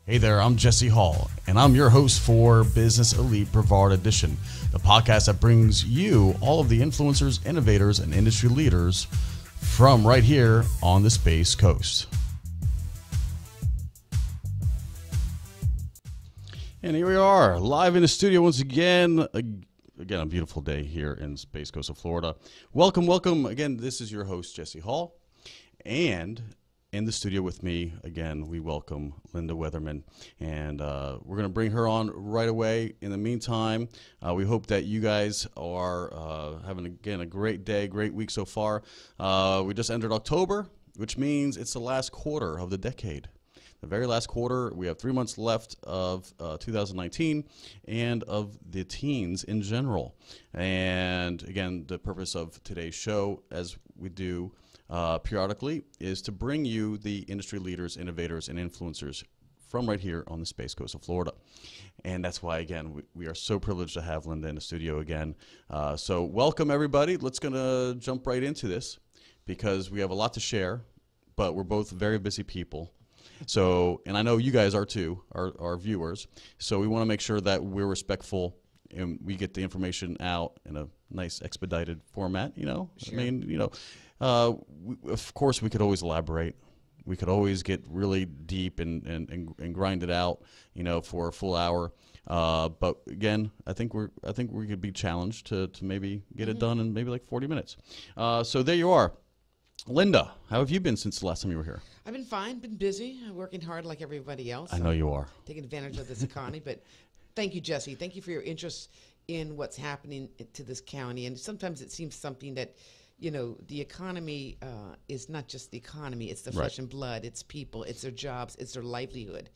Hey there, I'm Jesse Hall, and I'm your host for Business Elite Brevard Edition, the podcast that brings you all of the influencers, innovators, and industry leaders from right here on the Space Coast. And here we are, live in the studio once again. Again, a beautiful day here in Space Coast of Florida. Welcome, welcome. Again, this is your host, Jesse Hall, and in the studio with me, again, we welcome Lynda Weatherman, and we're going to bring her on right away. In the meantime, we hope that you guys are having, again, a great day, great week so far. We just entered October, which means it's the last quarter of the decade. The very last quarter, we have 3 months left of 2019 and of the teens in general. And again, the purpose of today's show, as we do periodically, is to bring you the industry leaders, innovators, and influencers from right here on the Space Coast of Florida. And that's why, again, we are so privileged to have Lynda in the studio again. So welcome, everybody. Let's gonna jump right into this because we have a lot to share, but we're both very busy people. So, and I know you guys are too, our viewers. So we want to make sure that we're respectful and we get the information out in a nice expedited format, you know? Sure. I mean, you know, of course, we could always elaborate. We could always get really deep and grind it out, you know, for a full hour. But again, I think we could be challenged to maybe get it done in maybe like 40 minutes. So there you are, Lynda. How have you been since the last time you were here? I've been fine. Been busy, working hard like everybody else. I know you are taking advantage of this economy. But thank you, Jesse. Thank you for your interest in what's happening to this county. And sometimes it seems something that, you know, the economy is not just the economy. It's the flesh and blood. It's people. It's their jobs. It's their livelihood.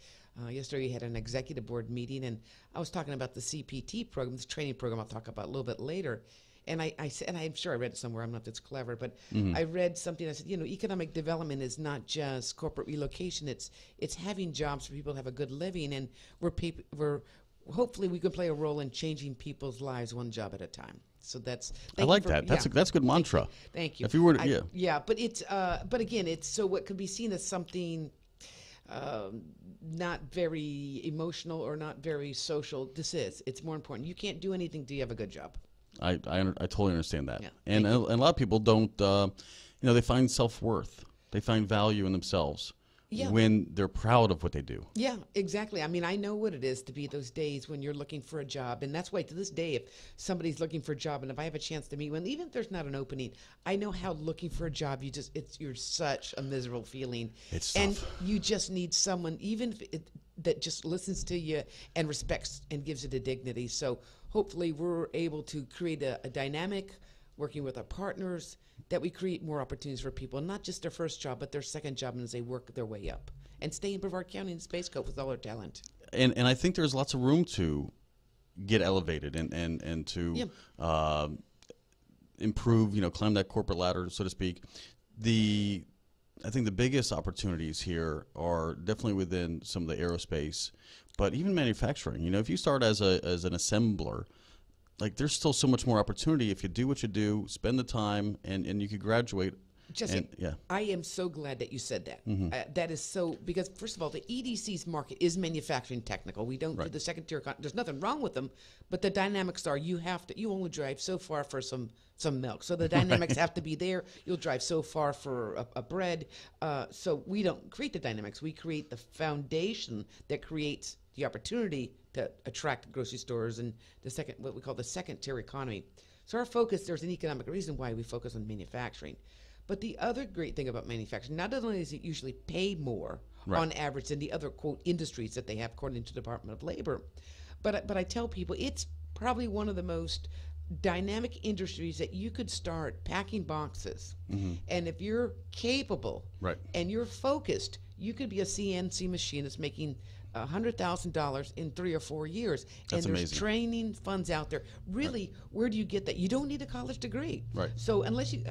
Yesterday, we had an executive board meeting, and I was talking about the CPT program, this training program I'll talk about a little bit later. And I said, and I'm sure I read it somewhere. I'm not that clever, but I read something. I said, you know, economic development is not just corporate relocation. It's having jobs for people to have a good living, and we're hopefully we can play a role in changing people's lives one job at a time. So that's I like that. That's a good mantra. Thank you. If you were to, yeah, but it's but again, it's so what could be seen as something not very emotional or not very social. It's more important. You can't do anything till you have a good job. I totally understand that. Yeah, and a lot of people don't, you know, they find self-worth. They find value in themselves when they're proud of what they do. Yeah, exactly. I mean, I know what it is to be those days when you're looking for a job. And that's why to this day, if somebody's looking for a job and if I have a chance to meet one, even if there's not an opening, I know how looking for a job, you're such a miserable feeling. It's tough. And you just need someone, even if that just listens to you and respects and gives it a dignity. So hopefully we're able to create a dynamic, working with our partners, that we create more opportunities for people, not just their first job, but their second job as they work their way up and stay in Brevard County and Space Coast with all their talent. And I think there's lots of room to get elevated and to improve, you know, climb that corporate ladder, so to speak. I think the biggest opportunities here are definitely within some of the aerospace, but even manufacturing. You know, if you start as an assembler, like there's still so much more opportunity if you do what you do, spend the time, and you could graduate. Jesse, I am so glad that you said that. That is so, because first of all, the EDC's market is manufacturing technical. We don't do the second tier. There's nothing wrong with them, but the dynamics are you only drive so far for some milk. So the dynamics have to be there. You'll drive so far for a bread. So we don't create the dynamics. We create the foundation that creates the opportunity to attract grocery stores and what we call the second tier economy. So our focus, there's an economic reason why we focus on manufacturing. But the other great thing about manufacturing, not only does it usually pay more on average than the other, quote, industries that they have according to the Department of Labor, but I tell people it's probably one of the most dynamic industries that you could start packing boxes. And if you're capable and you're focused, you could be a CNC machinist making $100,000 in 3 or 4 years. That's and there's amazing. Training funds out there. Really, where do you get that? You don't need a college degree. So unless you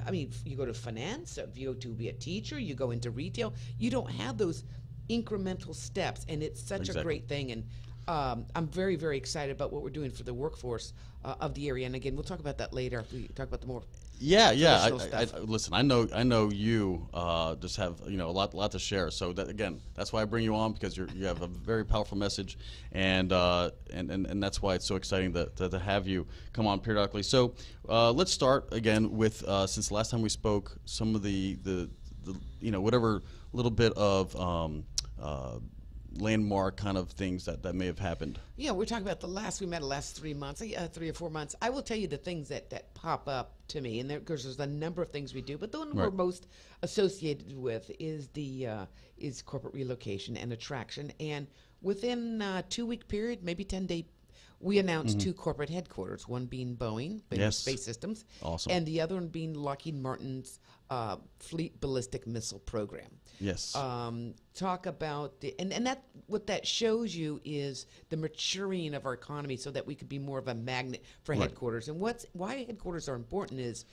go to finance, if you go to be a teacher, you go into retail, you don't have those incremental steps, and it's such a great thing. And I'm very, very excited about what we're doing for the workforce of the area. And again, we'll talk about that later after we talk about the more Listen, I know you just have a lot to share. So that again, that's why I bring you on, because you have a very powerful message, and that's why it's so exciting to have you come on periodically. So let's start again with since the last time we spoke, some of the whatever little bit of landmark kind of things that may have happened. Yeah, we're talking about we met the last 3 months, 3 or 4 months. I will tell you the things that pop up to me, and there's a number of things we do, but the one we're most associated with is is corporate relocation and attraction. And within a 2-week period, maybe 10-day, we announced 2 corporate headquarters, one being Boeing Space Systems, awesome, and the other one being Lockheed Martin's Fleet Ballistic Missile Program. Yes. Talk about what that shows you is the maturing of our economy, so that we could be more of a magnet for headquarters. And why headquarters are important is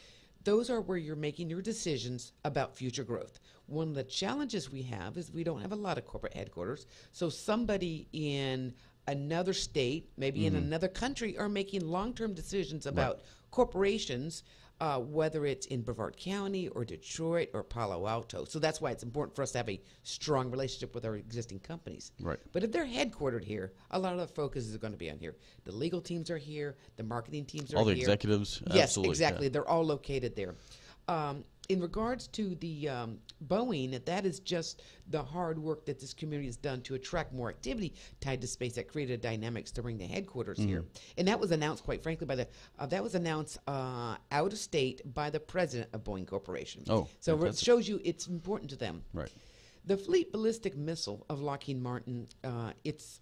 those are where you're making your decisions about future growth. One of the challenges we have is we don't have a lot of corporate headquarters. So somebody in another state, maybe in another country, are making long-term decisions about corporations, whether it's in Brevard County or Detroit or Palo Alto. So that's why it's important for us to have a strong relationship with our existing companies. Right. But if they're headquartered here, a lot of the focus is going to be on here. The legal teams are here. The marketing teams are here. All the executives. Yes, absolutely, exactly. Yeah. They're all located there. In regards to the Boeing, that is just the hard work that this community has done to attract more activity tied to space that created dynamics to bring the headquarters here. And that was announced, quite frankly, out of state by the president of Boeing Corporation. Oh, so fantastic. it shows you it's important to them. Right. The Fleet Ballistic Missile of Lockheed Martin, and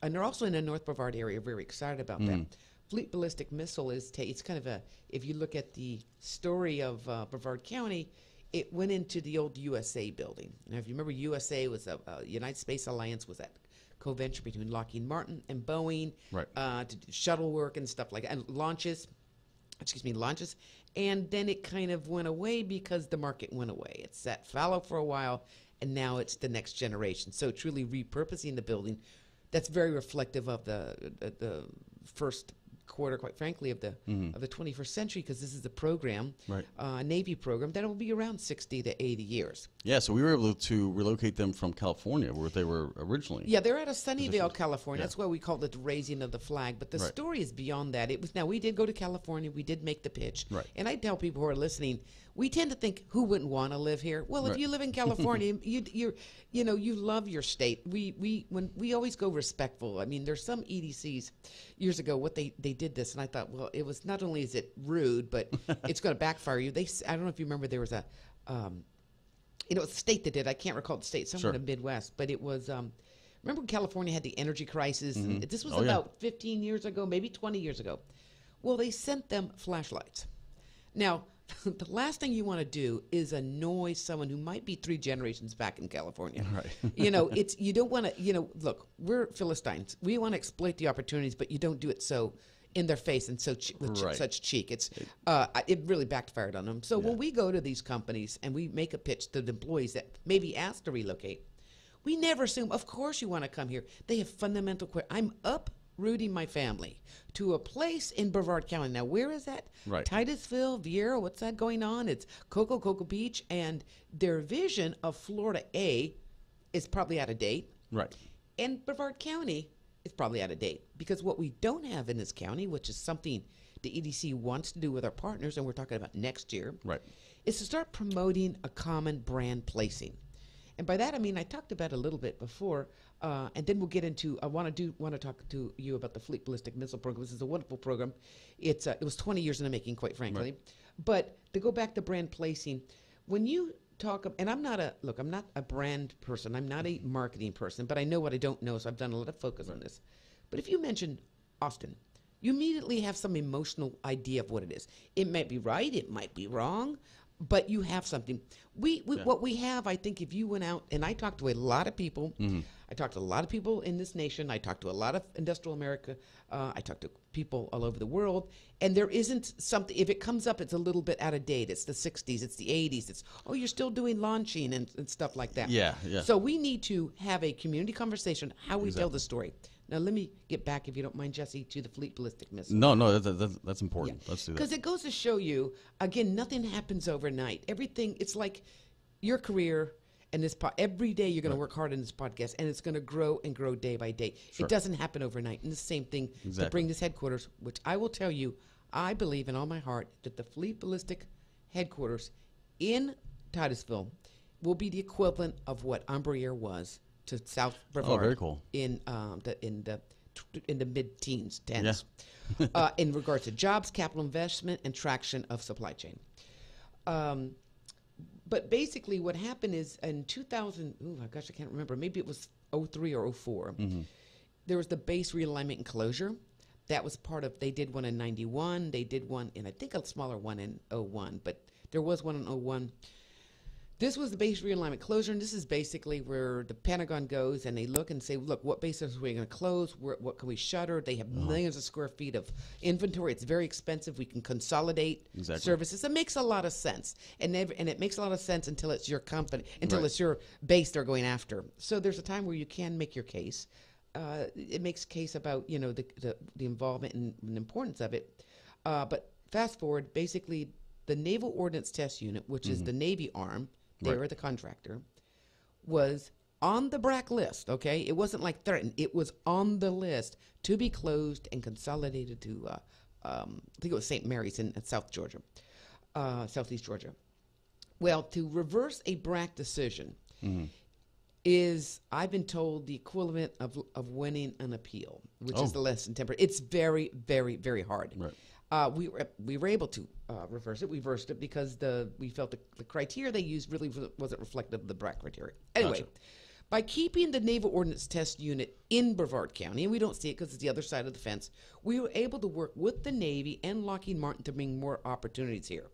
they're also in the North Brevard area. Very excited about that. Fleet Ballistic Missile it's kind of if you look at the story of Brevard County, it went into the old USA building. Now, if you remember, USA was United Space Alliance was that co-venture between Lockheed Martin and Boeing, to do shuttle work and stuff like that, and launches. And then it kind of went away because the market went away. It sat fallow for a while, and now it's the next generation. So truly repurposing the building, that's very reflective of the first quarter, quite frankly, of the 21st century, because this is a program, Navy program, that will be around 60 to 80 years. Yeah, so we were able to relocate them from California, where they were originally. Yeah, they're out of Sunnyvale, California. That's why we called it the raising of the flag. But the story is beyond that. Now, we did go to California. We did make the pitch. Right. And I tell people who are listening, we tend to think, who wouldn't want to live here? Well, if you live in California, you love your state. We always go respectful. I mean, there's some EDCs years ago, what they did this, and I thought, well, it was not only is it rude, but it's going to backfire you. I don't know if you remember, there was a state that did. I can't recall the state, somewhere in the Midwest, but it was. Remember when California had the energy crisis? And this was about 15 years ago, maybe 20 years ago. Well, they sent them flashlights. Now, the last thing you want to do is annoy someone who might be 3 generations back in California. Right. You don't want to, look, we're Philistines. We want to exploit the opportunities, but you don't do it so in their face and with such cheek. It really backfired on them. So when we go to these companies and we make a pitch to the employees that may be asked to relocate, we never assume, of course you want to come here. They have fundamental I'm uprooting my family to a place in Brevard County. Now, where is that? Right. Titusville, Vieira, what's that going on? It's Cocoa Beach, and their vision of Florida A is probably out of date. Right. And Brevard County is probably out of date, because what we don't have in this county, which is something the EDC wants to do with our partners, and we're talking about next year, is to start promoting a common brand placing. And by that I mean, I talked about it a little bit before, and then we'll get into. I want to talk to you about the Fleet Ballistic Missile Program. This is a wonderful program. It was 20 years in the making, quite frankly. But to go back to brand placing, when you talk, and I'm not a brand person. I'm not a marketing person, but I know what I don't know, so I've done a lot of focus on this. But if you mention Austin, you immediately have some emotional idea of what it is. It might be right, it might be wrong, but you have something. What we have, I think, if you went out, and I talked to a lot of people, I talked to a lot of people in this nation, I talked to a lot of industrial America, I talked to people all over the world, and there isn't something, if it comes up, it's a little bit out of date. It's the 60s, it's the 80s, it's, you're still doing launching and stuff like that. Yeah. So we need to have a community conversation, how we tell the story. Now, let me get back, if you don't mind, Jesse, to the Fleet Ballistic Missile. No, that's important. Let's do that. Because it goes to show you, again, nothing happens overnight. Everything, it's like your career and this every day you're going to work hard in this podcast, and it's going to grow and grow day by day. Sure. It doesn't happen overnight. And the same thing to bring this headquarters, which I will tell you, I believe in all my heart that the Fleet Ballistic headquarters in Titusville will be the equivalent of what Embraer was to South Brevard. Oh, very cool. In the mid-teens, tens, in regards to jobs, capital investment, and traction of supply chain. But basically, what happened is in 2000, I can't remember. Maybe it was 03 or 04. There was the base realignment and closure. That was part of. They did one in 91. They did one in, I think, a smaller one in 01. But there was one in 01. This was the base realignment closure, and this is basically where the Pentagon goes and they look and say, look, what bases are we going to close? What can we shutter? They have millions of square feet of inventory. It's very expensive. We can consolidate services. It makes a lot of sense. And it makes a lot of sense until it's your company, until it's your base they're going after. So there's a time where you can make your case. It makes a case about, the involvement and importance of it. But fast forward, basically, the Naval Ordnance Test Unit, which is the Navy arm, they were the contractor, was on the BRAC list, okay? It wasn't like threatened. It was on the list to be closed and consolidated to, I think it was St. Mary's in South Georgia, Southeast Georgia. Well, to reverse a BRAC decision is, I've been told, the equivalent of winning an appeal, which is the less than temporary. It's very, very, very hard. Right. We were able to reverse it. We reversed it because we felt the criteria they used really wasn't reflective of the BRAC criteria. Anyway, by keeping the Naval Ordnance Test Unit in Brevard County, and we don't see it because it's the other side of the fence, we were able to work with the Navy and Lockheed Martin to bring more opportunities here.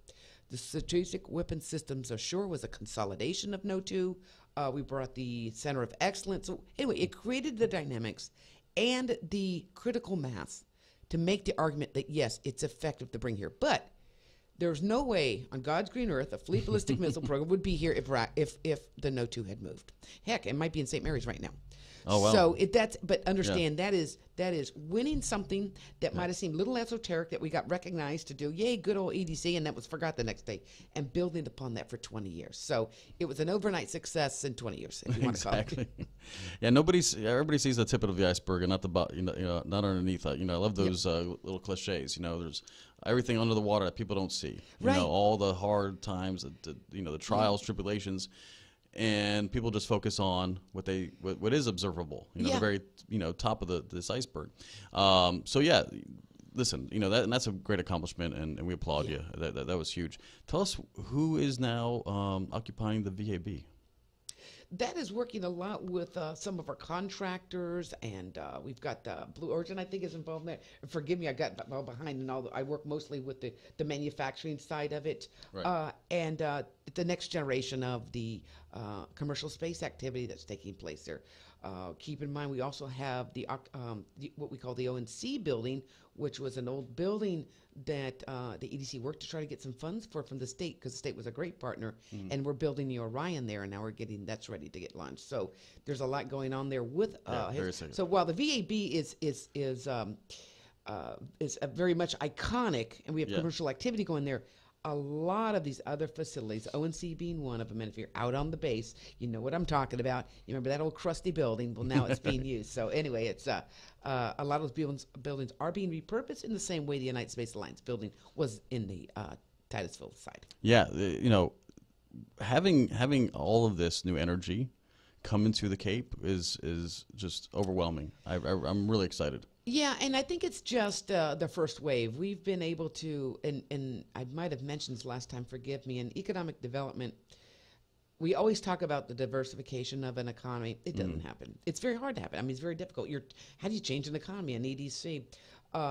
The Strategic Weapon Systems Ashore was a consolidation of NO2. We brought the Center of Excellence. So anyway, it created the dynamics and the critical mass to make the argument that, yes, it's effective to bring here. But there's no way on God's green earth a Fleet Ballistic Missile program would be here if the NO2 had moved. Heck, it might be in St. Mary's right now. Oh, wow. So but understand that is winning something that might have seemed a little esoteric that we got recognized to do. Yay, good old EDC, and that was forgot the next day, and building upon that for 20 years. So it was an overnight success in 20 years, if you want to call it. Yeah, everybody sees the tip of the iceberg and not the not underneath it. I love those little cliches. There's everything under the water that people don't see. All the hard times, the trials, tribulations. And people just focus on what is observable, the very top of this iceberg. Listen, and that's a great accomplishment, and we applaud you. That was huge. Tell us who is now occupying the VAB. That is working a lot with some of our contractors, and we've got Blue Origin, I think, is involved in that. Forgive me, I got well behind, and I work mostly with the manufacturing side of it, and the next generation of the commercial space activity that's taking place there. Keep in mind, we also have what we call the ONC building, which was an old building that the EDC worked to try to get some funds from the state, because the state was a great partner, and we're building the Orion there, and now that's ready to get launched. So there's a lot going on there with so while the VAB is very much iconic, and we have commercial activity going there, a lot of these other facilities, ONC being one of them, and if you're out on the base, you know what I'm talking about. You remember that old crusty building? Well, now it's being used. So anyway, it's a lot of those buildings are being repurposed in the same way the United Space Alliance building was in the Titusville side. Yeah, having all of this new energy come into the Cape is just overwhelming. I'm really excited. Yeah, and I think it's just the first wave. We've been able to, and I might have mentioned this last time, forgive me, in economic development, we always talk about the diversification of an economy. It doesn't happen. It's very hard to happen. I mean, it's very difficult. How do you change an economy, an EDC?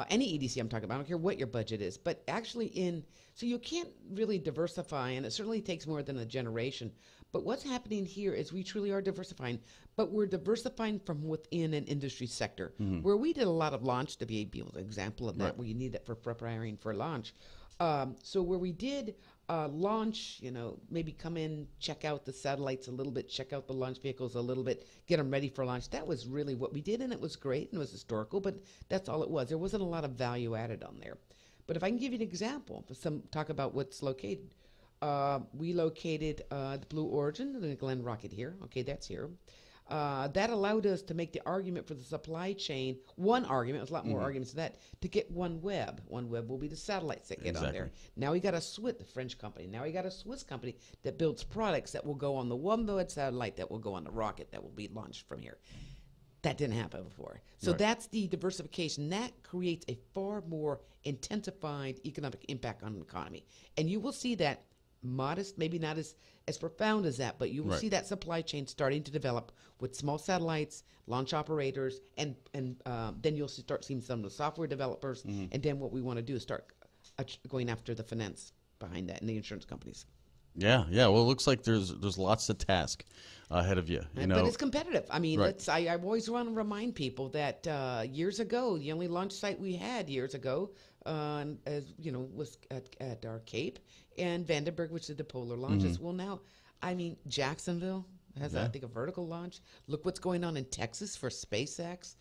Any EDC I'm talking about, I don't care what your budget is, but actually so you can't really diversify, and it certainly takes more than a generation. But what's happening here is we truly are diversifying, but we're diversifying from within an industry sector, where we did a lot of launch, to be an example of that, where you need that for preparing for launch. So where we did launch, maybe come in, check out the satellites a little bit, check out the launch vehicles a little bit, get them ready for launch. That was really what we did, and it was great, and it was historical, but that's all it was. There wasn't a lot of value added on there. But if I can give you an example, talk about what's located. We located the Blue Origin, the Glen Rocket here. Okay, that's here. That allowed us to make the argument for the supply chain, one argument, there's a lot more arguments than that, to get OneWeb. OneWeb will be the satellites that get on there. Now we got a Swiss, the French company. Now we got a Swiss company that builds products that will go on the OneWeb satellite, that will go on the rocket, that will be launched from here. That didn't happen before. So that's the diversification. That creates a far more intensified economic impact on an economy. And you will see that modest, maybe not as profound as that, but you will see that supply chain starting to develop with small satellites, launch operators, and then you'll start seeing some of the software developers. And then what we want to do is start going after the finance behind that and the insurance companies. Yeah. Well, it looks like there's lots to task ahead of you. But it's competitive. I mean, I always want to remind people that years ago, the only launch site we had years ago, was at our Cape and Vandenberg, which did the polar launches. Well, now, I mean, Jacksonville has, I think, a vertical launch. Look what's going on in Texas for SpaceX,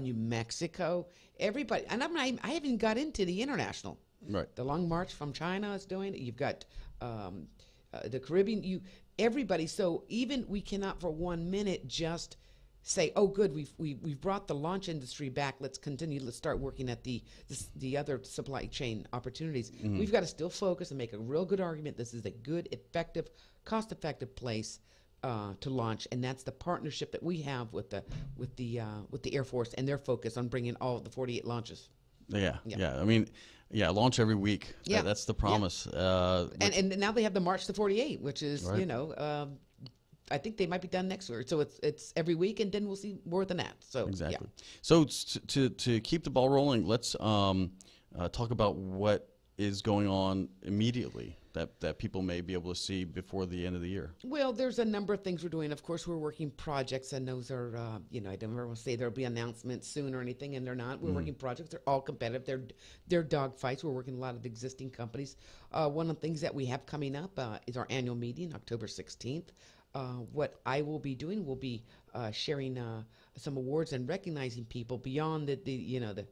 New Mexico, everybody. And I haven't even got into the international. Right. The Long March from China is doing it. You've got the Caribbean. Everybody. So even we cannot for 1 minute just say, oh, good, we've brought the launch industry back. Let's continue. Let's start working at the other supply chain opportunities. We've got to still focus and make a real good argument. This is a good, effective, cost-effective place to launch, and that's the partnership that we have with the Air Force and their focus on bringing all the 48 launches. Yeah. I mean, launch every week. Yeah, that's the promise. And now they have the March to 48, which is I think they might be done next year. So it's every week, and then we'll see more than that. So exactly. So to keep the ball rolling, let's talk about what is going on immediately that people may be able to see before the end of the year. Well, there's a number of things we're doing. Of course, we're working projects, and those are I don't ever want to say there'll be announcements soon or anything, and they're not. We're working projects. They're all competitive. They're dogfights. We're working a lot of existing companies. One of the things that we have coming up is our annual meeting, October 16th. What I will be doing will be sharing some awards and recognizing people beyond the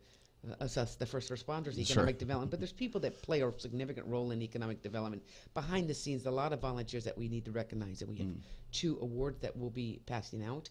first responders, economic development. But there's people that play a significant role in economic development behind the scenes. A lot of volunteers that we need to recognize, and we have 2 awards that we'll be passing out.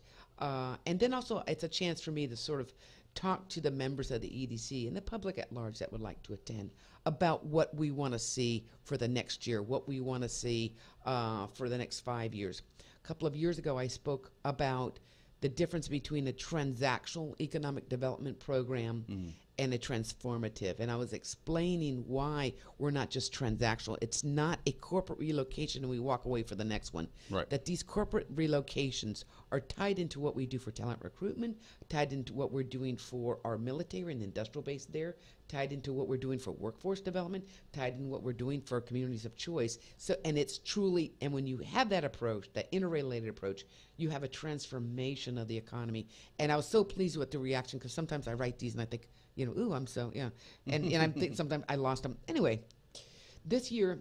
And then also it's a chance for me to sort of talk to the members of the EDC and the public at large that would like to attend about what we want to see for the next year, what we want to see for the next 5 years. A couple of years ago, I spoke about the difference between a transactional economic development program and a transformative. And I was explaining why we're not just transactional. It's not a corporate relocation and we walk away for the next one. Right. That these corporate relocations are tied into what we do for talent recruitment, tied into what we're doing for our military and industrial base there, tied into what we're doing for workforce development, tied in what we're doing for communities of choice. So, and it's truly, and when you have that approach, that interrelated approach, you have a transformation of the economy. And I was so pleased with the reaction, because sometimes I write these and I think, ooh, I'm so, And I'm thinking sometimes I lost them. Anyway, this year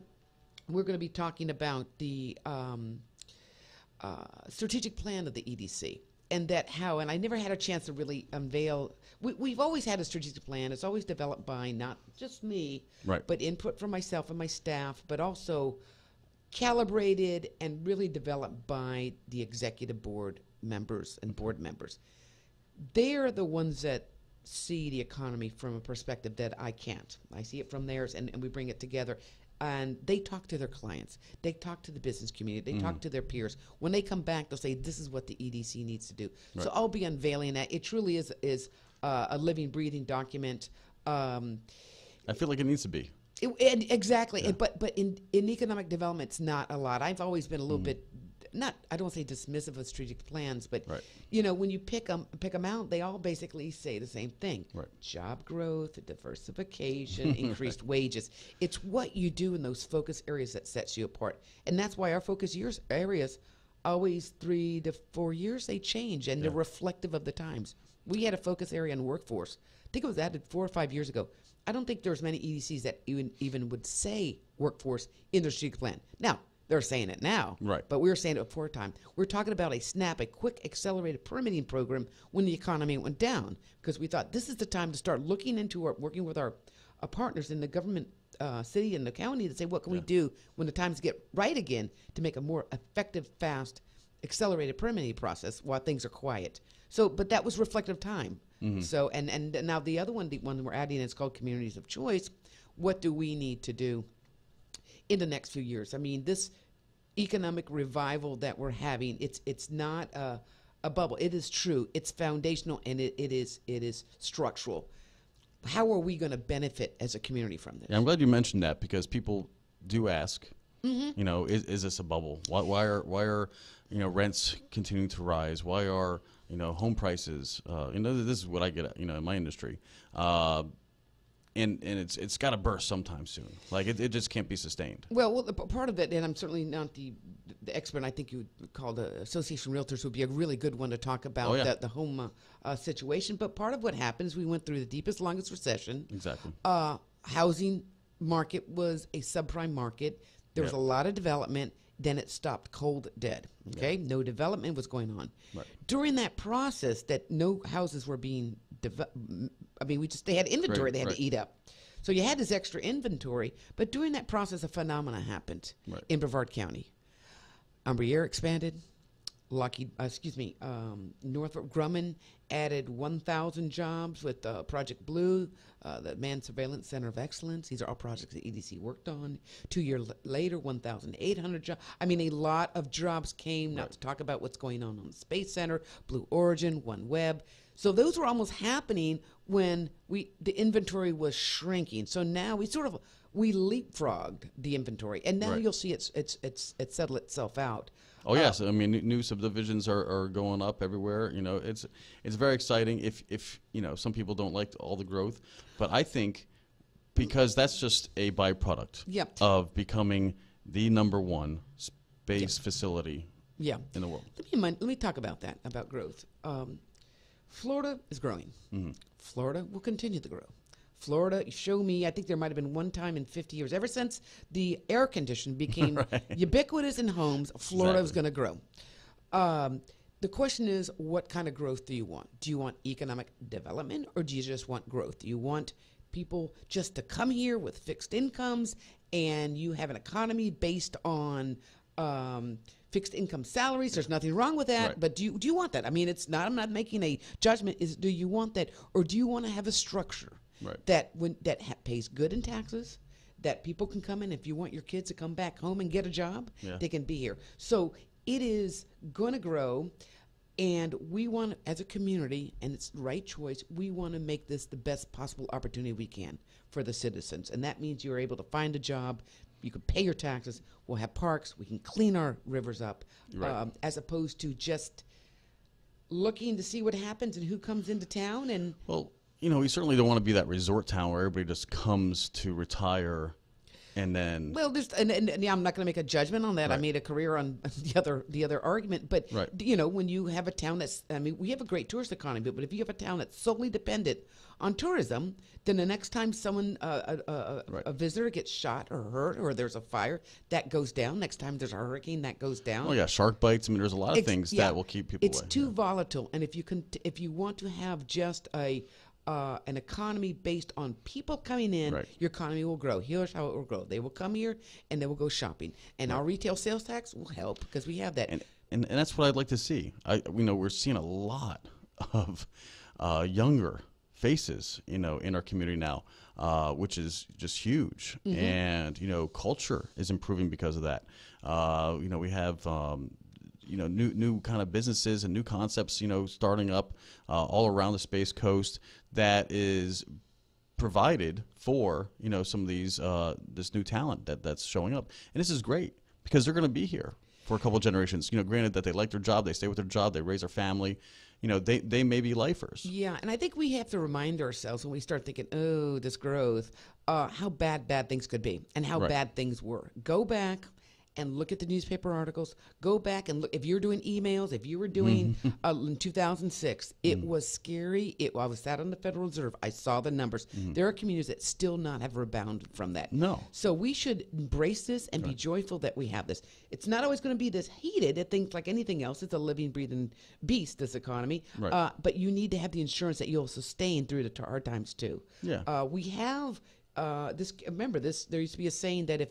we're going to be talking about the strategic plan of the EDC. And and I never had a chance to really unveil. We've always had a strategic plan. It's always developed by not just me, but input from myself and my staff, but also calibrated and really developed by the executive board members and board members. They're the ones that see the economy from a perspective that I can't. I see it from theirs, and we bring it together. And they talk to their clients. They talk to the business community. They talk to their peers. When they come back, they'll say, this is what the EDC needs to do. So I'll be unveiling that. It truly is a living, breathing document. I feel like it needs to be. Exactly. Yeah. But in economic development, it's not a lot. I've always been a little bit, I don't say dismissive of strategic plans, but when you pick them out, they all basically say the same thing. Job growth, diversification, increased wages. It's what you do in those focus areas that sets you apart. And that's why our focus areas, always 3 to 4 years, they change, and they're reflective of the times. We had a focus area in workforce. I think it was added 4 or 5 years ago. I don't think there's many EDCs that even would say workforce in their strategic plan. Now, they're saying it now, Right. but we were saying it before time. We're talking about a quick accelerated permitting program when the economy went down, because we thought this is the time to start looking into working with our partners in the government, city and the county, to say what can we do when the times get right again to make a more effective, fast, accelerated permitting process while things are quiet. So, but that was reflective time. So, and now the other one, the one we're adding is called communities of choice. What do we need to do in the next few years? I mean, this economic revival that we're having, it's not a bubble. It is true. It's foundational, and it is structural. How are we going to benefit as a community from this? Yeah, I'm glad you mentioned that, because people do ask, you know, is this a bubble? Why are rents continuing to rise? Why are home prices? This is what I get in my industry, and it's got to burst sometime soon. Like it just can't be sustained. Well, part of it, and I'm certainly not the expert. I think you would call the Association of Realtors would be a really good one to talk about the home situation. But part of what happens, we went through the deepest, longest recession. Exactly. Housing market was a subprime market. There was a lot of development. Then it stopped cold dead. Okay, no development was going on. Right. During that process, that no houses were being they had inventory they had to eat up. So you had this extra inventory, but during that process, a phenomena happened in Brevard County. Umbriere expanded. Northrop Grumman added 1,000 jobs with Project Blue, the Manned Surveillance Center of Excellence. These are all projects that EDC worked on. 2 years later, 1,800 jobs. I mean, a lot of jobs came, not to talk about what's going on the Space Center, Blue Origin, OneWeb. So those were almost happening when the inventory was shrinking. So now we leapfrogged the inventory, and now you'll see it's settle itself out. Oh yes, I mean new subdivisions are going up everywhere. It's very exciting. If some people don't like all the growth, but I think because that's just a byproduct of becoming the #1 space facility in the world. Let me talk about that, about growth. Florida is growing. Florida will continue to grow. Florida, show me, I think there might have been one time in 50 years, ever since the air conditioning became ubiquitous in homes, Florida was going to grow. The question is, what kind of growth do you want? Do you want economic development, or do you just want growth? Do you want people just to come here with fixed incomes, and you have an economy based on fixed income salaries? There's nothing wrong with that, but do you want that? I mean, I'm not making a judgment. Do you want that, or do you want to have a structure that pays good in taxes, that people can come in? If you want your kids to come back home and get a job, they can be here. So it is going to grow, and we want, as a community, and it's the right choice, we want to make this the best possible opportunity we can for the citizens. And that means you're able to find a job, you can pay your taxes, we'll have parks, we can clean our rivers up, as opposed to just looking to see what happens and who comes into town. And well, we certainly don't want to be that resort town where everybody just comes to retire and then. Well, I'm not going to make a judgment on that. I made a career on the other argument, but when you have a town we have a great tourist economy, but if you have a town that's solely dependent on tourism, then the next time someone a visitor gets shot or hurt, or there's a fire, that goes down. Next time there's a hurricane, that goes down. Oh yeah, shark bites. I mean, there's a lot of things that will keep people away. It's too volatile, and if you want to have just an economy based on people coming in, your economy will grow. Here's how it will grow. They will come here and they will go shopping, and our retail sales tax will help because we have that. And that's what I'd like to see. We're seeing a lot of younger faces, in our community now, which is just huge. And culture is improving because of that. We have. New kind of businesses and new concepts, starting up all around the Space Coast that is provided for, some of these, this new talent that's showing up. And this is great because they're going to be here for a couple of generations. Granted that they like their job, they stay with their job, they raise their family. They may be lifers. Yeah, and I think we have to remind ourselves when we start thinking, oh, this growth, how bad things could be and how bad things were. Go back and look at the newspaper articles. Go back and look. If you're doing emails, if you were doing in 2006, it was scary. I was sat on the Federal Reserve. I saw the numbers. There are communities that still not have rebounded from that. No. So we should embrace this and be joyful that we have this. It's not always going to be this heated. It things like anything else. It's a living, breathing beast, this economy. Right. But you need to have the insurance that you'll sustain through the hard times too. Yeah. We have this. Remember this. There used to be a saying that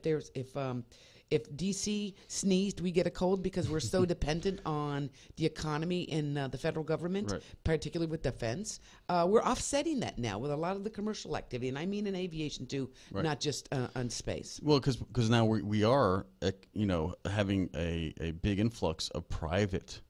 if DC sneezed, we get a cold because we're so dependent on the economy and the federal government, particularly with defense. We're offsetting that now with a lot of the commercial activity, and I mean in aviation too, not just on space. Well, because now we are, having a big influx of private,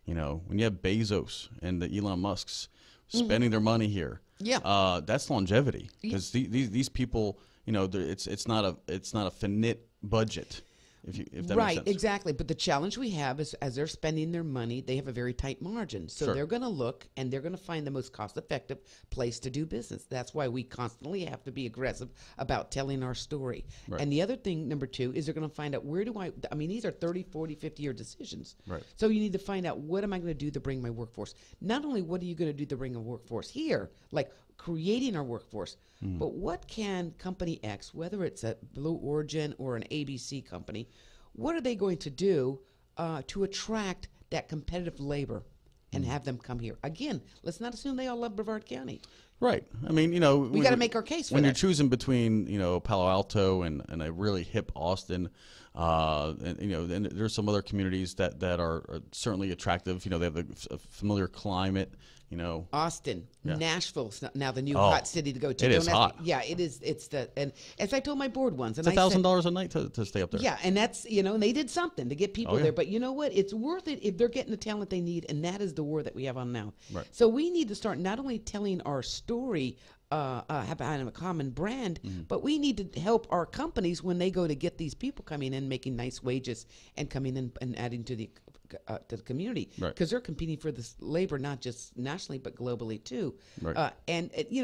when you have Bezos and the Elon Musks spending their money here. Yeah. That's longevity because these people, it's not a finite budget. If that makes sense. Exactly. But the challenge we have is as they're spending their money, they have a very tight margin. So they're going to look and they're going to find the most cost-effective place to do business. That's why we constantly have to be aggressive about telling our story. Right. And the other thing, number two, is they're going to find out these are 30, 40, 50-year decisions. Right. So you need to find out, what am I going to do to bring my workforce? Not only what are you going to do to bring a workforce here, like creating our workforce, but what can company X, whether it's a Blue Origin or an ABC company, what are they going to do to attract that competitive labor and have them come here? Again, let's not assume they all love Brevard County. Right. I mean, we got to make our case for when that. you're choosing between, Palo Alto and a really hip Austin, and there's some other communities that are certainly attractive. They have a familiar climate. Austin, Nashville's now the new hot city to go to. It is hot. Yeah, it is. And as I told my board once, and it's $1,000 a night to stay up there. Yeah, and that's and they did something to get people there. But you know what? It's worth it if they're getting the talent they need, and that is the war that we have on now. Right. So we need to start not only telling our story, having a common brand, but we need to help our companies when they go to get these people coming in, making nice wages, and coming in and adding to the community, because they're competing for this labor not just nationally but globally too. Right.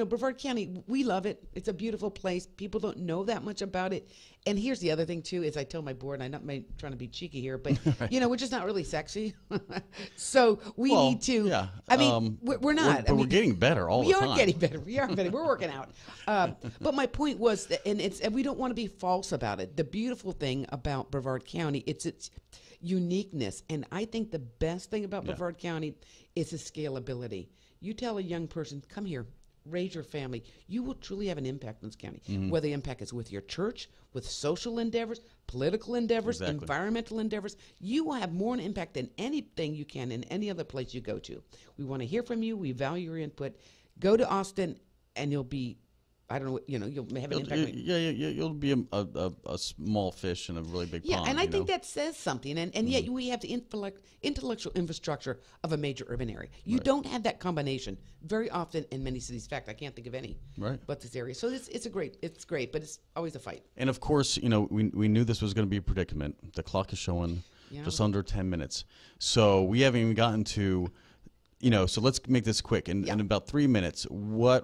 Brevard County, we love it. It's a beautiful place. People don't know that much about it. And here's the other thing too: is I tell my board, and I'm not trying to be cheeky here, but we're just not really sexy. So we need to. Yeah. I mean, we're not. But we're getting better all the time. We are getting better. We are better. We're working out. But my point was, and we don't want to be false about it. The beautiful thing about Brevard County, it's uniqueness. And I think the best thing about Brevard County is the scalability. You tell a young person, come here, raise your family, you will truly have an impact in this county. Whether the impact is with your church, with social endeavors, political endeavors, environmental endeavors, you will have more an impact than anything you can in any other place you go to. We want to hear from you. We value your input. Go to Austin and you'll be, I don't know, you'll have an impact. You'll be a small fish in a really big pond. Yeah, and I think that says something. And yet we have the intellectual infrastructure of a major urban area. You don't have that combination very often in many cities. In fact, I can't think of any. Right. But this area. So it's great, but it's always a fight. And of course, we knew this was going to be a predicament. The clock is showing just under 10 minutes. So we haven't even gotten to, so let's make this quick. In about 3 minutes, what...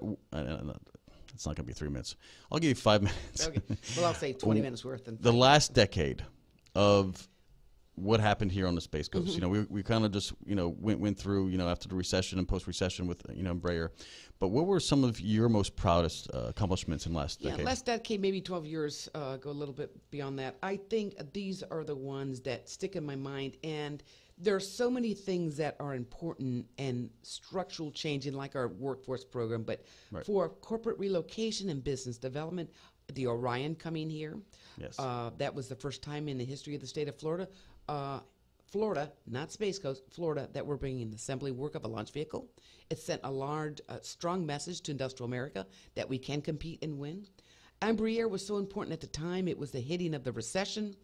It's not going to be 3 minutes. I'll give you 5 minutes. Okay. Well, I'll say 20 minutes worth. The last decade of what happened here on the Space Coast. We kind of just, went through, after the recession and post-recession with, Breyer. But what were some of your most proudest accomplishments in last decade? Yeah, last decade, maybe 12 years, go a little bit beyond that. I think these are the ones that stick in my mind. And there are so many things that are important and structural change in like our workforce program, but for corporate relocation and business development, the Orion coming here, that was the first time in the history of the state of Florida, Florida, not Space Coast, Florida, that we're bringing the assembly work of a launch vehicle. It sent a large, strong message to industrial America that we can compete and win. Embraer was so important at the time. It was the hitting of the recession.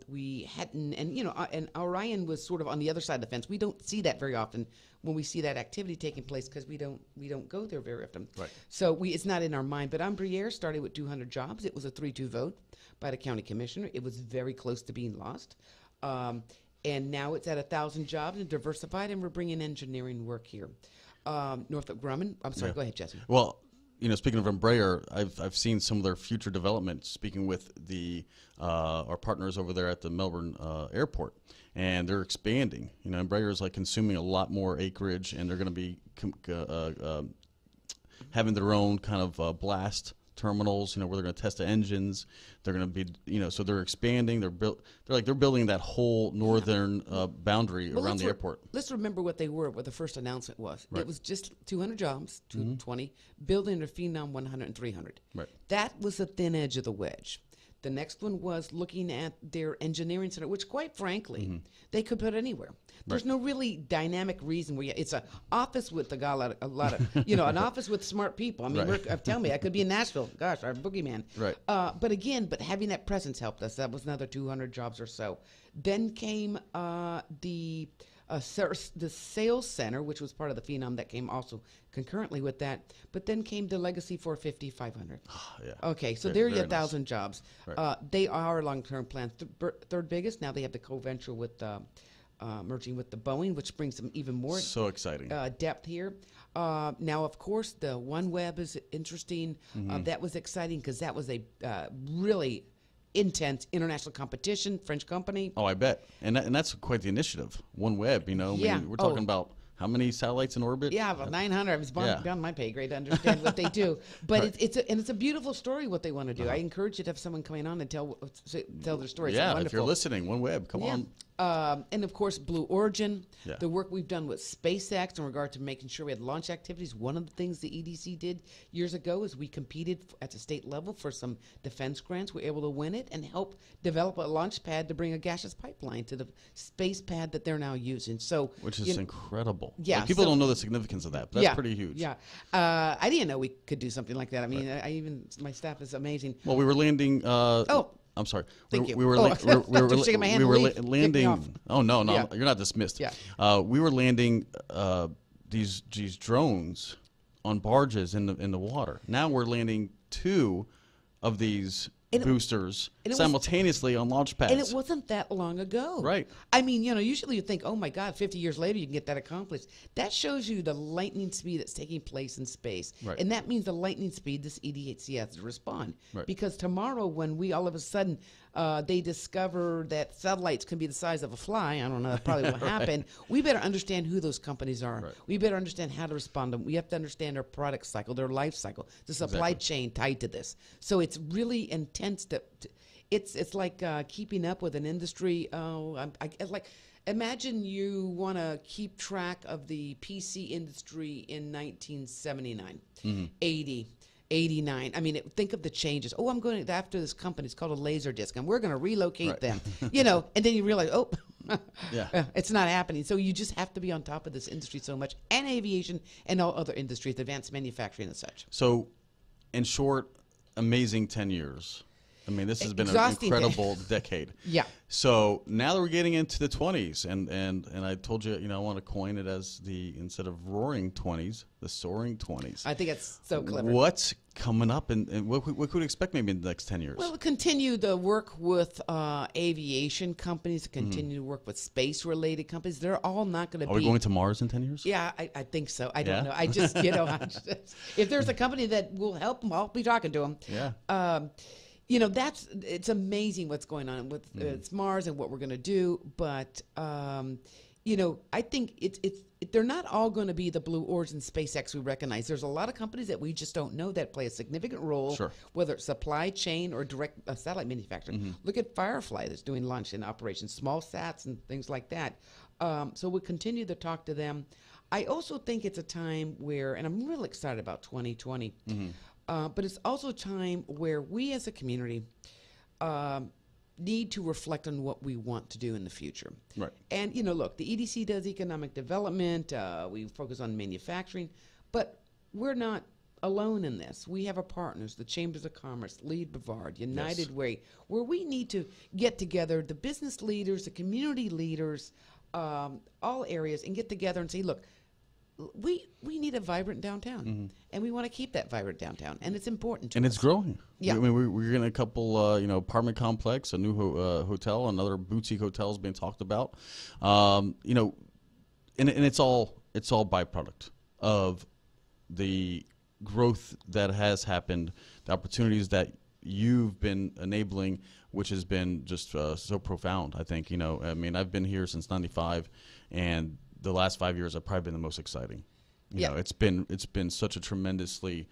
We hadn't, and Orion was sort of on the other side of the fence. We don't see that very often when we see that activity taking place because we don't go there very often. Right. So it's not in our mind. But Embraer started with 200 jobs. It was a 3-2 vote by the county commissioner. It was very close to being lost. And now it's at 1,000 jobs and diversified, and we're bringing engineering work here. Northrop Grumman. I'm sorry. Go ahead, Jesse. Well, speaking of Embraer, I've seen some of their future development. Speaking with our partners over there at the Melbourne airport, and they're expanding. Embraer is like consuming a lot more acreage, and they're going to be having their own kind of blast terminals. Where they're going to test the engines. They're going to be, so they're expanding. They're building that whole northern boundary around the airport. Let's remember what they were. What the first announcement was. Right. It was just 200 jobs, 220, building a Phenom 100 and 300. Right. That was the thin edge of the wedge. The next one was looking at their engineering center, which, quite frankly, they could put anywhere. There's no really dynamic reason where it's an office with a lot of an office with smart people. I mean, tell me, I could be in Nashville. Gosh, our boogeyman. Right. But having that presence helped us. That was another 200 jobs or so. Then came the sales center, which was part of the Phenom that came also concurrently with that. But then came the Legacy 450, 500. Yeah. Okay, so there you very have 1,000 jobs. Right. They are long-term plans. Third biggest. Now they have the co-venture with merging with the Boeing, which brings them even more So exciting. depth here. Now, of course, the OneWeb is interesting. That was exciting because that was a really intense international competition, French company. Oh, I bet. And that's quite the initiative. OneWeb, Yeah. I mean, we're talking about how many satellites in orbit? Yeah, about 900. It was beyond my pay grade to understand what they do. But it's a beautiful story what they want to do. I encourage you to have someone coming on and tell their story. Yeah, it's if you're listening, OneWeb, come on. And of course, Blue Origin, Yeah. the work we've done with SpaceX in regard to making sure we had launch activities. One of the things the EDC did years ago is we competed at the state level for some defense grants. We were able to win it and help develop a launch pad to bring a gaseous pipeline to the space pad that they're now using. So, Which is incredible. Yeah, Like, people so- don't know the significance of that, but that's pretty huge. Yeah, I didn't know we could do something like that. I mean, my staff is amazing. Well, we were landing. I'm sorry. Thank you. We were Just shaking my hand. we were Leave. Kick me landing. off. Oh no, Yeah. you're not dismissed. Yeah. We were landing these drones on barges in the water. Now we're landing 2 of these boosters simultaneously on launch pads. And it wasn't that long ago. Right. I mean, usually you think, oh my God, 50 years later you can get that accomplished. That shows you the lightning speed that's taking place in space. Right. And that means the lightning speed this EDHC has to respond. Right. Because tomorrow when we all of a sudden they discover that satellites can be the size of a fly, I don't know, that probably will happen, we better understand who those companies are. Right. We better understand how to respond to them. We have to understand their product cycle, their life cycle, the supply chain tied to this. So it's really intense it's like keeping up with an industry. Like imagine you want to keep track of the PC industry in 1979, 80, 89. I mean, think of the changes. Oh, I'm going after this company. It's called a Laserdisc, and we're going to relocate them. And then you realize, it's not happening. So you just have to be on top of this industry so much, and aviation and all other industries, advanced manufacturing and such. So, in short, amazing 10 years. I mean, this has been an Exhausting incredible decade. Yeah. So now that we're getting into the 20s, and I told you, I want to coin it as instead of roaring 20s, the soaring 20s. I think it's so clever. What's coming up, and what could we expect maybe in the next 10 years? Well, continue the work with aviation companies, continue to work with space-related companies. They're all not going to be... Are we going to Mars in 10 years? Yeah, I think so. I don't Yeah? know. I just, if there's a company that will help them, I'll be talking to them. Yeah. It's amazing what's going on with it's Mars and what we're going to do. But, I think they're not all going to be the Blue Origin SpaceX we recognize. There's a lot of companies that we just don't know that play a significant role, Sure. whether it's supply chain or direct satellite manufacturing. Look at Firefly that's doing launch and operations, small sats and things like that. So we'll continue to talk to them. I also think it's a time where, and I'm really excited about 2020, but it's also a time where we as a community need to reflect on what we want to do in the future. Right. And, look, the EDC does economic development. We focus on manufacturing. But we're not alone in this. We have our partners, the Chambers of Commerce, Lead Brevard, United Way, where we need to get together, the business leaders, the community leaders, all areas, and get together and say, look, we need a vibrant downtown, and we want to keep that vibrant downtown, and it's important to us. And it's growing. Yeah. I mean, we're getting a couple, apartment complex, a new hotel, another boutique hotels being talked about. And it's all byproduct of the growth that has happened, the opportunities that you've been enabling, which has been just so profound. I think, I mean, I've been here since '95, and the last 5 years have probably been the most exciting. You know, it's been such a tremendously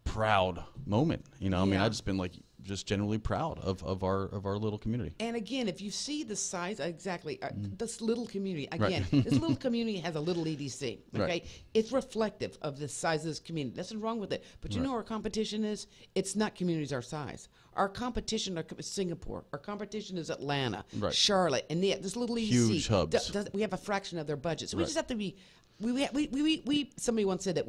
proud moment. I mean, I've just been just generally proud of our little community. And again, if you see the size, exactly, this little community, again, this little community has a little EDC, okay? Right. It's reflective of the size of this community. Nothing wrong with it. But you know what our competition is? It's not communities our size. Our competition is Singapore. Our competition is Atlanta, Charlotte, and this little EDC. Huge hubs. We have a fraction of their budget. So we just have to be... Somebody once said that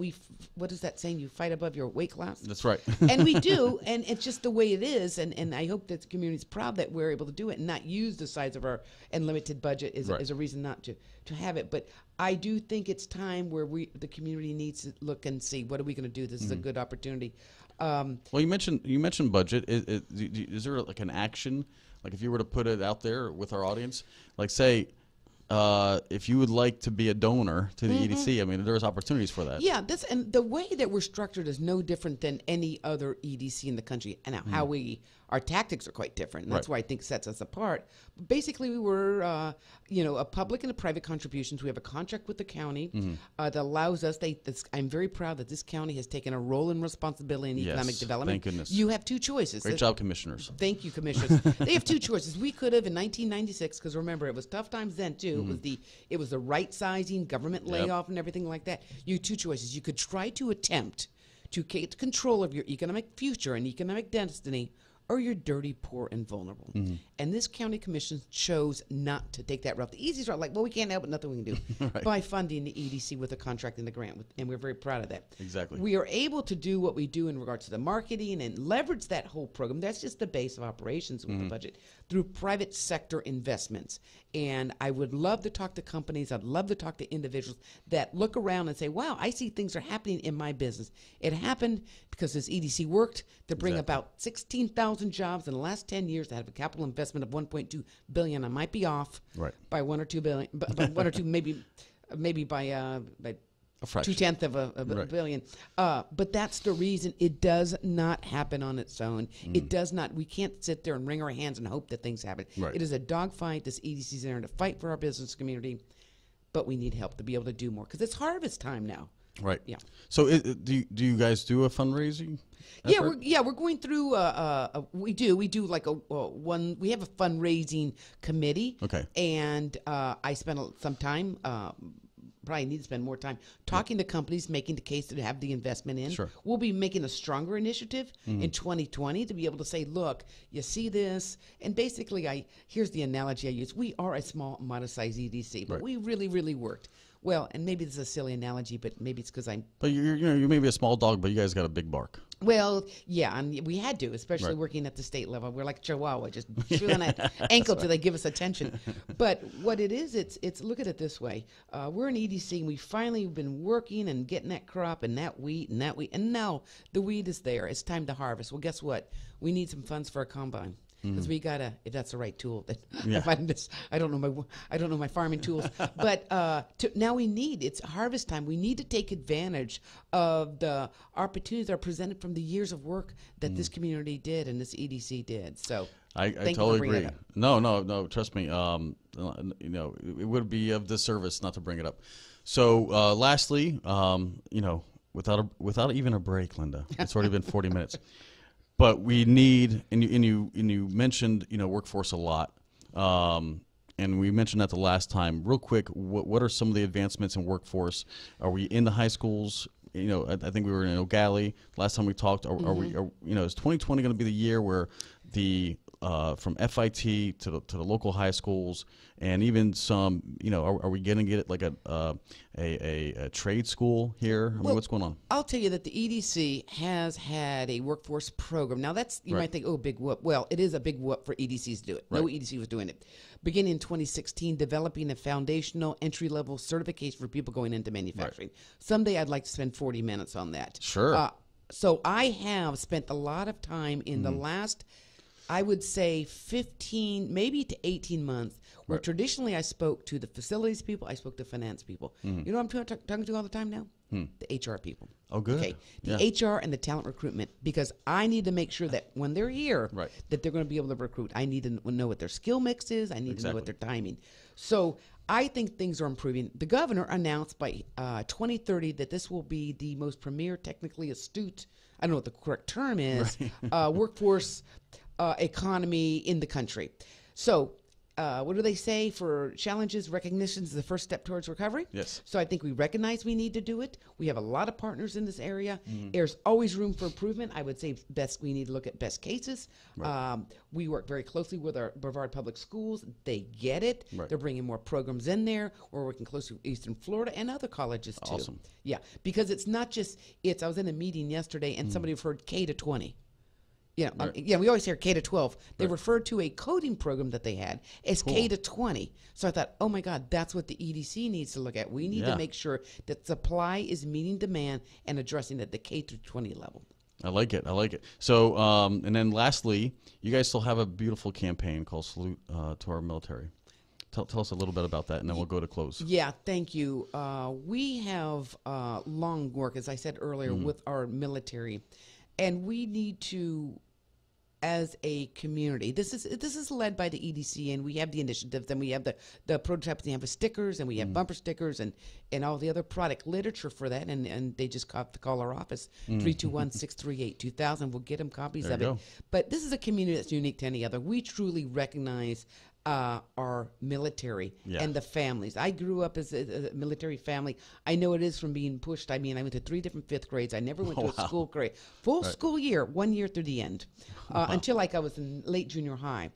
what is that saying? You fight above your weight class? That's right. And we do, and it's just the way it is, and I hope that the community is proud that we're able to do it and not use the size of our unlimited budget as a reason not to have it. But I do think it's time where the community needs to look and see, what are we going to do? This is a good opportunity. Well, you mentioned budget. Is there like an action, like if you were to put it out there with our audience, like say, if you would like to be a donor to the EDC, I mean, there's opportunities for that. Yeah, and the way that we're structured is no different than any other EDC in the country. And how our tactics are quite different. And that's why I think sets us apart. But basically, we were, a public and a private contributions. We have a contract with the county that allows us. I'm very proud that this county has taken a role in responsibility in economic development. Thank goodness. You have two choices. Great job, commissioners. Thank you, commissioners. They have two choices. We could have in 1996, because remember, it was tough times then too. It was the right sizing, government layoff, and everything like that. You had two choices. You could try to attempt to get control of your economic future and economic destiny, or you're dirty, poor, and vulnerable. And this county commission chose not to take that route. The easiest route, we can't help it, nothing we can do, by funding the EDC with a contract and the grant, and we're very proud of that. Exactly. We are able to do what we do in regards to the marketing and leverage that whole program. That's just the base of operations with the budget, through private sector investments. And I would love to talk to companies. I'd love to talk to individuals that look around and say, wow, I see things are happening in my business. It happened because this EDC worked to bring about 16,000 jobs in the last 10 years that have a capital investment of $1.2 billion. I might be off by 1 or 2 billion, but 1 or 2, maybe by a fraction. 2/10 of a billion. But that's the reason it does not happen on its own. It does not. We can't sit there and wring our hands and hope that things happen. It is a dogfight. This EDC is there to fight for our business community, but we need help to be able to do more because it's harvest time now. Right. Yeah. So do you guys do a fundraising effort? We're going through. We do like one. We have a fundraising committee. Okay. And I spent some time. Probably need to spend more time talking to companies, making the case to have the investment in. Sure. We'll be making a stronger initiative in 2020 to be able to say, look, you see this, and basically, here's the analogy I use. We are a small, modest-sized EDC, but we really, really worked. Well, and maybe this is a silly analogy, but maybe it's because I'm... But you may be a small dog, but you guys got a big bark. Well, yeah, and we had to, especially working at the state level. We're like Chihuahua, just chewing that ankle till they give us attention. But what it is, it's look at it this way. We're an EDC, and we finally have been working and getting that crop and that wheat, and now the wheat is there. It's time to harvest. Well, guess what? We need some funds for a combine. Because we gotta, if that's the right tool, I don't know my farming tools, but now it's harvest time. We need to take advantage of the opportunities that are presented from the years of work that this community did and this EDC did. So I totally agree. No, trust me. It would be of disservice not to bring it up. So lastly, without even a break, Lynda, it's already been 40 minutes. But we need, and you mentioned, workforce a lot, and we mentioned that the last time. Real quick, what are some of the advancements in workforce? Are we in the high schools? I think we were in O'Galley last time we talked. Is 2020 going to be the year where the from FIT to the local high schools and even some, are we going to get like a trade school here? I mean, what's going on? I'll tell you that the EDC has had a workforce program. Now you might think, big whoop. Well, it is a big whoop for EDCs to do it. No EDC was doing it. Beginning in 2016, developing a foundational entry-level certification for people going into manufacturing. Someday I'd like to spend 40 minutes on that. Sure. So I have spent a lot of time in the last I would say 15, maybe to 18 months, where traditionally I spoke to the facilities people, I spoke to finance people. You know what I'm talking to all the time now? The HR people. Oh, good. Okay, the HR and the talent recruitment, because I need to make sure that when they're here, that they're going to be able to recruit. I need to know what their skill mix is. I need to know what their timing. So I think things are improving. The governor announced by 2030 that this will be the most premier, technically astute, I don't know what the correct term is, workforce economy in the country. So what do they say? For challenges, recognition is the first step towards recovery. Yes. So I think we recognize we need to do it. We have a lot of partners in this area. There's always room for improvement. I would say we need to look at best cases. We work very closely with our Brevard Public Schools. They get it. They're bringing more programs in there. We're working closely with Eastern Florida and other colleges too. Awesome. Yeah, because it's not just, I was in a meeting yesterday and somebody referred K to 20. Yeah, we always hear K to 12. They referred to a coding program that they had as K to 20. So I thought, oh my God, that's what the EDC needs to look at. We need to make sure that supply is meeting demand and addressing at the K through 20 level. I like it. I like it. So, and then lastly, you guys still have a beautiful campaign called Salute to Our Military. Tell us a little bit about that, and then we'll go to close. Yeah, thank you. We have long work, as I said earlier, with our military, and we need to, as a community, this is led by the EDC, and we have the initiatives, and we have the prototypes, and we have the stickers, and we have bumper stickers, and all the other product literature for that, and they just have to call our office, 321-638-2000. We'll get them copies of it. But this is a community that's unique to any other. We truly recognize our military and the families. I grew up as a military family. I know it is from being pushed. I mean, I went to 3 different 5th grades. I never went to a school grade. Full school year, 1 year through the end, until like I was in late junior high.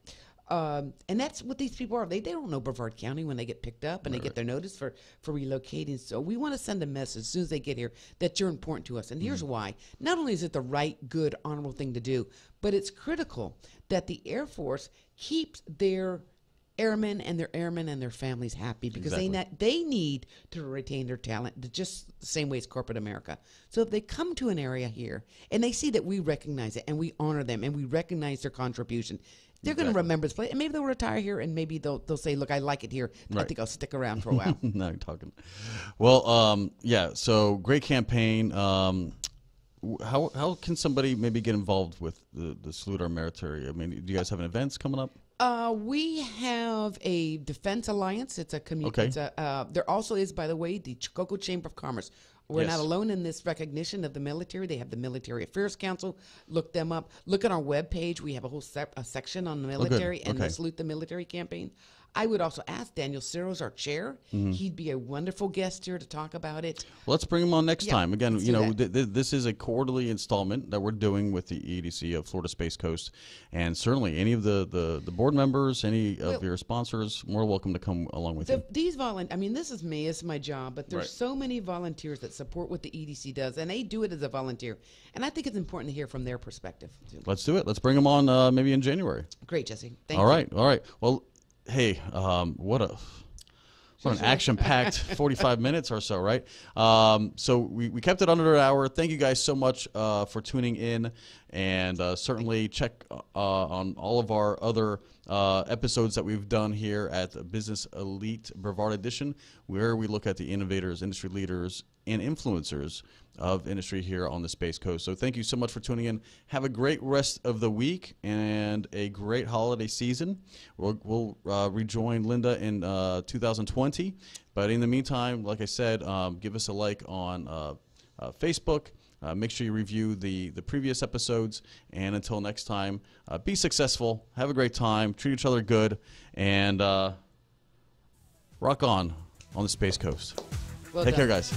And that's what these people are. They don't know Brevard County when they get picked up and they get their notice for relocating. So we want to send a message as soon as they get here that you're important to us. And here's why. Not only is it the right, good, honorable thing to do, but it's critical that the Air Force keeps their airmen and their families happy, because they need to retain their talent just the same way as corporate America. So if they come to an area here and they see that we recognize it and we honor them and we recognize their contribution, they're going to remember this place, and maybe they'll retire here, and maybe they'll say, "Look, I like it here. I think I'll stick around for a while." Now you're talking. Well, so great campaign. How can somebody maybe get involved with the Salute Our Military? I mean, do you guys have events coming up? We have a Defense Alliance. It's a community. There also is, by the way, the Chicago Chamber of Commerce. We're not alone in this recognition of the military. They have the Military Affairs Council. Look them up. Look on our webpage. We have a whole section on the military and the Salute the Military campaign. I would also ask Daniel Ciro's our chair. He'd be a wonderful guest here to talk about it. Well, let's bring him on next time. Again, this is a quarterly installment that we're doing with the EDC of Florida Space Coast, and certainly any of the board members, any of your sponsors, more welcome to come along with you. These I mean, this is me. It's my job, but there's so many volunteers that support what the EDC does, and they do it as a volunteer. And I think it's important to hear from their perspective. Let's do it. Let's bring them on maybe in January. Great, Jesse. Thank you. All right. Well, hey, what an action-packed 45 minutes or so, right? So we kept it under an hour. Thank you guys so much for tuning in, and certainly check on all of our other episodes that we've done here at the Business Elite Brevard Edition, where we look at the innovators, industry leaders, and influencers of industry here on the Space Coast. So thank you so much for tuning in. Have a great rest of the week and a great holiday season. We'll rejoin Lynda in 2020. But in the meantime, like I said, give us a like on Facebook. Make sure you review the previous episodes. And until next time, be successful. Have a great time. Treat each other good. And rock on the Space Coast. Well Take done. care, guys.